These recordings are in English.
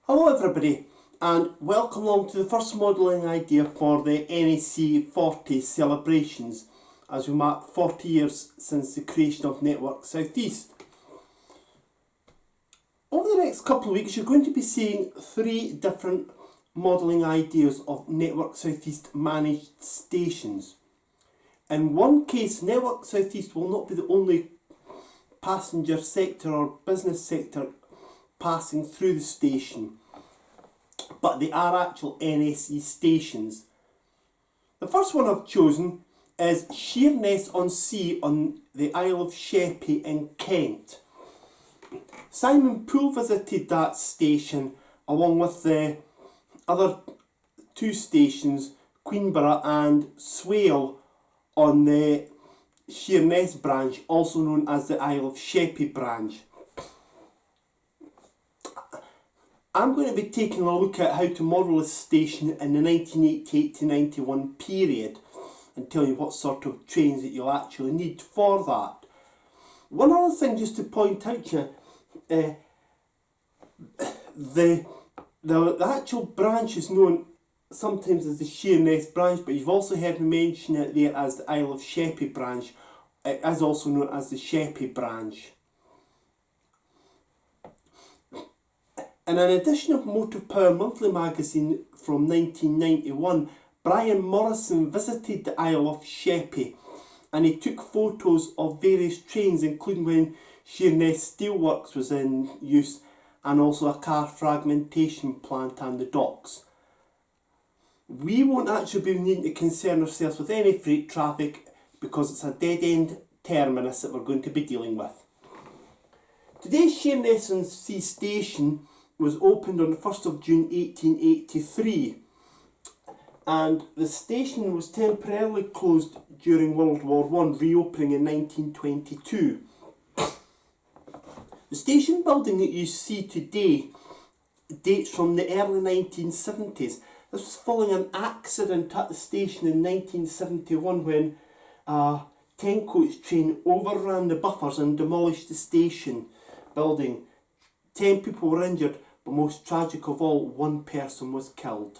Hello everybody, and welcome along to the first modelling idea for the NAC 40 celebrations as we mark 40 years since the creation of Network South East. Over the next couple of weeks you're going to be seeing three different modelling ideas of Network South East managed stations. In one case, Network South East will not be the only passenger sector or business sector passing through the station, but they are actual NSE stations. The first one I've chosen is Sheerness on Sea on the Isle of SHeppey in Kent. Simon Poole visited that station along with the other two stations, Queenborough and Swale, on the Sheerness branch, also known as the Isle of SHeppey branch. I'm going to be taking a look at how to model this station in the 1988 to 91 period and tell you what sort of trains that you'll actually need for that. One other thing just to point out to you, the actual branch is known sometimes as the Sheerness branch, but you've also heard me mention it there as the Isle of SHeppey branch. It is also known as the SHeppey branch. In an edition of Motive Power Monthly magazine from 1991, Brian Morrison visited the Isle of SHeppey and he took photos of various trains, including when Sheerness Steelworks was in use and also a car fragmentation plant and the docks. We won't actually be needing to concern ourselves with any freight traffic because it's a dead-end terminus that we're going to be dealing with. Today's Sheerness on Sea station was opened on the 1st of June 1883, and the station was temporarily closed during World War I, reopening in 1922. The station building that you see today dates from the early 1970s. This was following an accident at the station in 1971 when a 10-coach train overran the buffers and demolished the station building. 10 people were injured, but most tragic of all, one person was killed.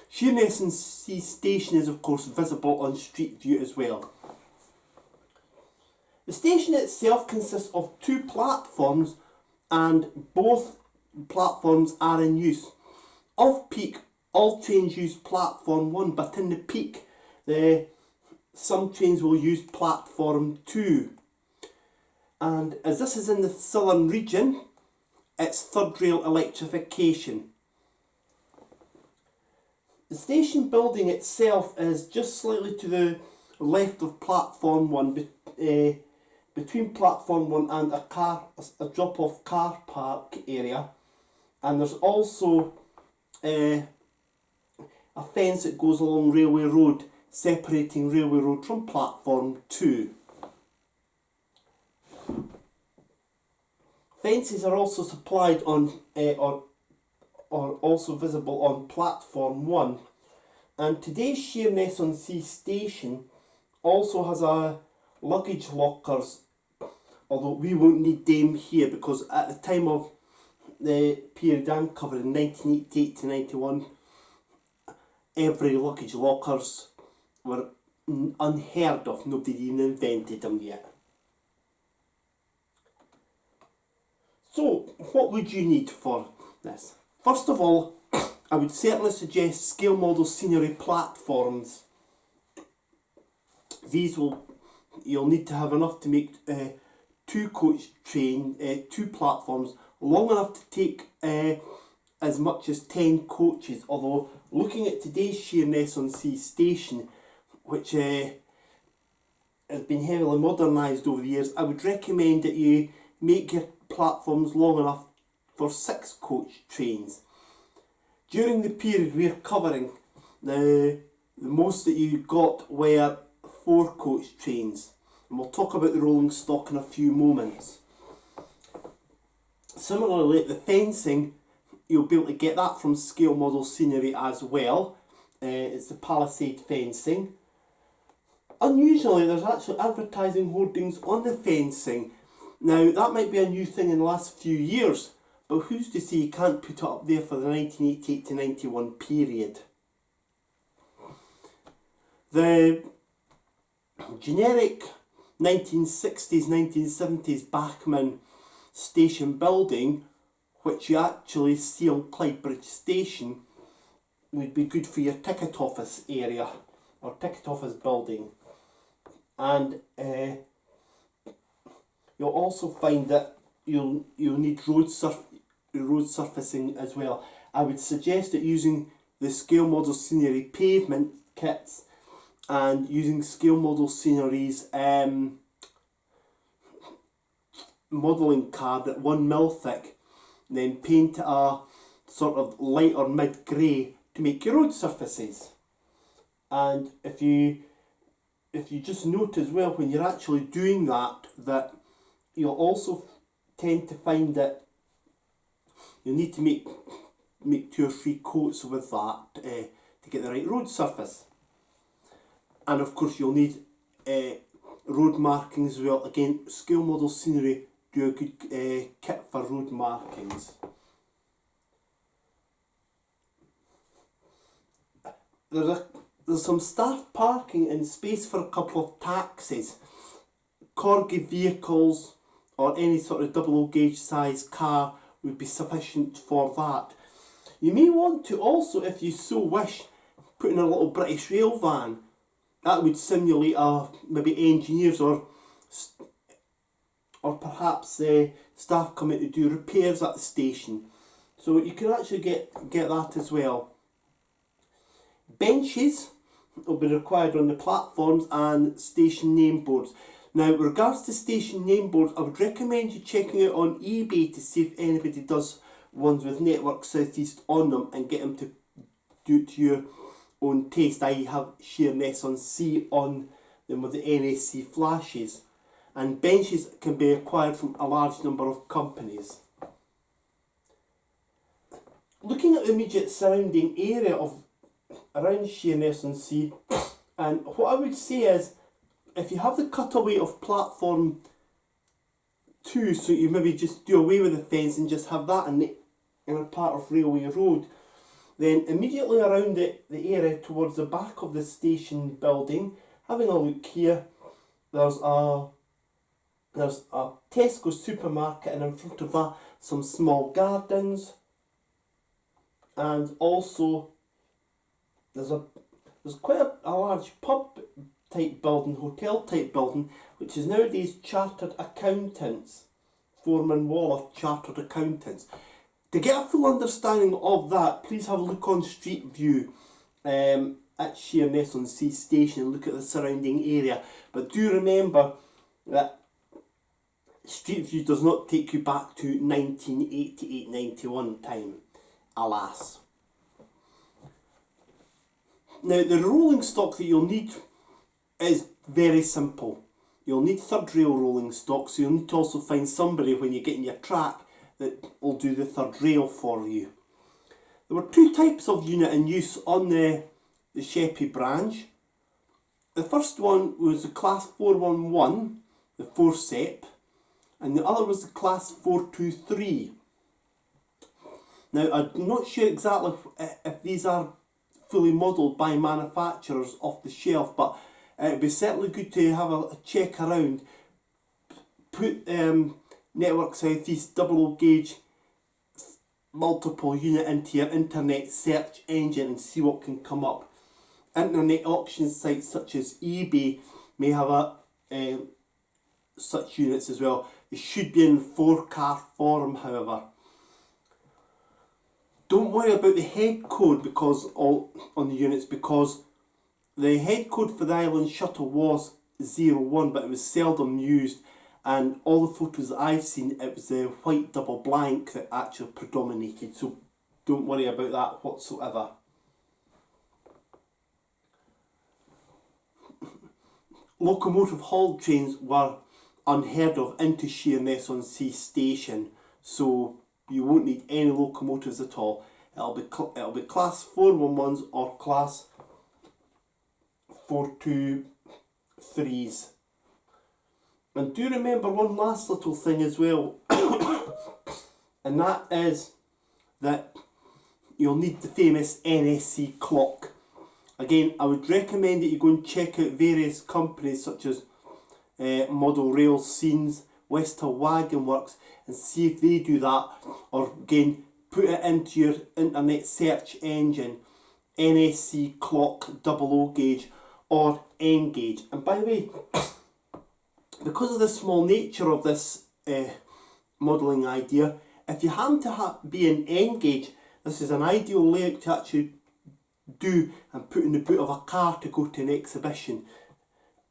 Sheerness on Sea station is of course visible on street view as well. The station itself consists of two platforms and both platforms are in use. Off-peak, all trains use platform 1, but in the peak some trains will use platform 2. And as this is in the southern region, it's third rail electrification. The station building itself is just slightly to the left of platform 1, between platform 1 and a drop-off car park area. And there's also a fence that goes along Railway Road, separating Railway Road from platform 2. Fences are also supplied on, or also visible on platform 1. And today's Sheerness on Sea station also has a luggage lockers, although we won't need them here because at the time of the period I'm covering, 1988 to 91, every luggage lockers were unheard of. Nobody even invented them yet. So, what would you need for this? First of all, I would certainly suggest scale model scenery platforms. You'll need to have enough to make two platforms long enough to take as much as 10 coaches. Although looking at today's Sheerness on Sea station, which has been heavily modernised over the years, I would recommend that you make your platforms long enough for 6 coach trains. During the period we're covering, the most that you got were 4 coach trains, and we'll talk about the rolling stock in a few moments. Similarly, the fencing, you'll be able to get that from scale model scenery as well. It's the palisade fencing. Unusually, there's actually advertising hoardings on the fencing Now that might be a new thing in the last few years, but who's to say you can't put it up there for the 1988 to 91 period. The generic 1960s, 1970s Bachmann station building, which you actually see on Clyde Bridge Station, would be good for your ticket office area or ticket office building. And you'll also find that you'll need road surfacing as well. I would suggest that using the scale model scenery pavement kits and using scale model scenery's modelling card at 1mm thick, then paint it a sort of light or mid grey to make your road surfaces. And if you just note as well, when you're actually doing that, that you'll also tend to find that you need to make 2 or 3 coats with that to get the right road surface. And of course you'll need road markings as well. Again, scale model scenery do a good kit for road markings. There's some staff parking and space for a couple of taxis. Corgi vehicles or any sort of double gauge size car would be sufficient for that. You may want to also, if you so wish, put in a little British Rail van. That would simulate maybe engineers or perhaps staff coming to do repairs at the station. So you can actually get that as well. Benches will be required on the platforms and station name boards. Now, with regards to station name boards, I would recommend you checking out on eBay to see if anybody does ones with Network South East on them and get them to do it to your own taste. I have Sheerness on C on them with the NSC flashes. And benches can be acquired from a large number of companies. Looking at the immediate surrounding area of around Sheerness on Sea, and what I would say is, if you have the cutaway of platform 2, so you maybe just do away with the fence and just have that in a part of Railway Road, then immediately around the area towards the back of the station building, having a look here, there's a Tesco supermarket, and in front of that some small gardens, and also there's quite a large pub type building, hotel type building, which is nowadays chartered accountants, Foreman Wall of Chartered Accountants. To get a full understanding of that, please have a look on Street View at Sheerness on Sea Station and look at the surrounding area. But do remember that Street View does not take you back to 1988-91 time, alas. Now, the rolling stock that you'll need is very simple. You'll need third rail rolling stock, so you'll need to also find somebody when you get in your track that will do the third rail for you. There were 2 types of unit in use on the Sheppey branch. The first one was the Class 411, the 4-SEP, and the other was the Class 423. Now, I'm not sure exactly if these are fully modelled by manufacturers off the shelf, but it would be certainly good to have a check around. Put Network South East double gauge multiple unit into your internet search engine and see what can come up. Internet auction sites such as eBay may have such units as well. They should be in 4-car form, however. Don't worry about the head code on the units, because the head code for the Island Shuttle was 01, but it was seldom used, and all the photos that I've seen, it was the white double blank that actually predominated, so don't worry about that whatsoever. Locomotive hauled trains were unheard of into Sheerness on Sea Station, so you won't need any locomotives at all. It'll be Class 411s or Class 423s. And do remember one last little thing as well, and that is that you'll need the famous NSC clock. Again, I would recommend that you go and check out various companies such as Model Rail Scenes, West Hill Wagon Works, and see if they do that, or again, put it into your internet search engine, NSC clock 00 gauge or N gauge. And by the way, because of the small nature of this modelling idea, if you happen to be an N gauge, this is an ideal layout to actually do and put in the boot of a car to go to an exhibition.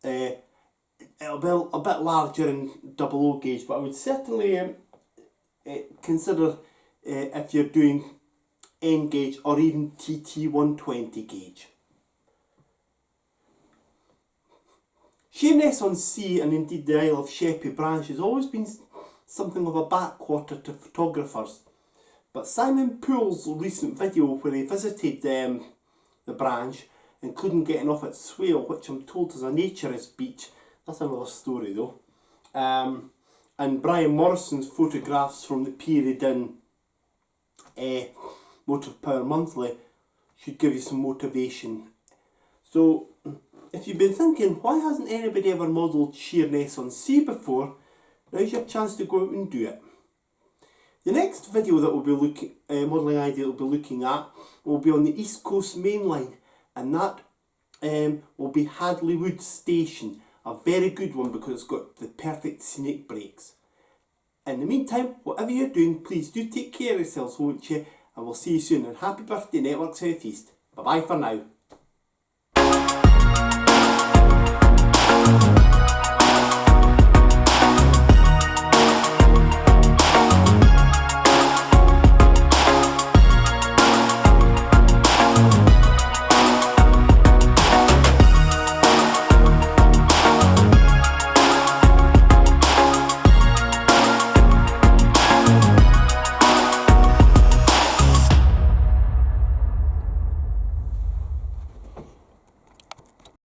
It'll be a bit larger in 00 gauge, but I would certainly consider if you're doing N gauge or even TT 120 gauge. Sheerness on Sea, and indeed the Isle of SHeppey branch, has always been something of a backwater to photographers. But Simon Poole's recent video where he visited the branch, including getting off at Swale, which I'm told is a naturist beach, that's another story though, and Brian Morrison's photographs from the period in Motor Power Monthly should give you some motivation. So if you've been thinking, why hasn't anybody ever modelled Sheerness on Sea before, now's your chance to go out and do it. The next video that we'll be modelling idea we'll be looking at will be on the East Coast Main Line, and that will be Hadley Wood Station, a very good one because it's got the perfect scenic breaks. In the meantime, whatever you're doing, please do take care of yourselves, won't you? And we'll see you soon, and happy birthday Network South East. Bye bye for now.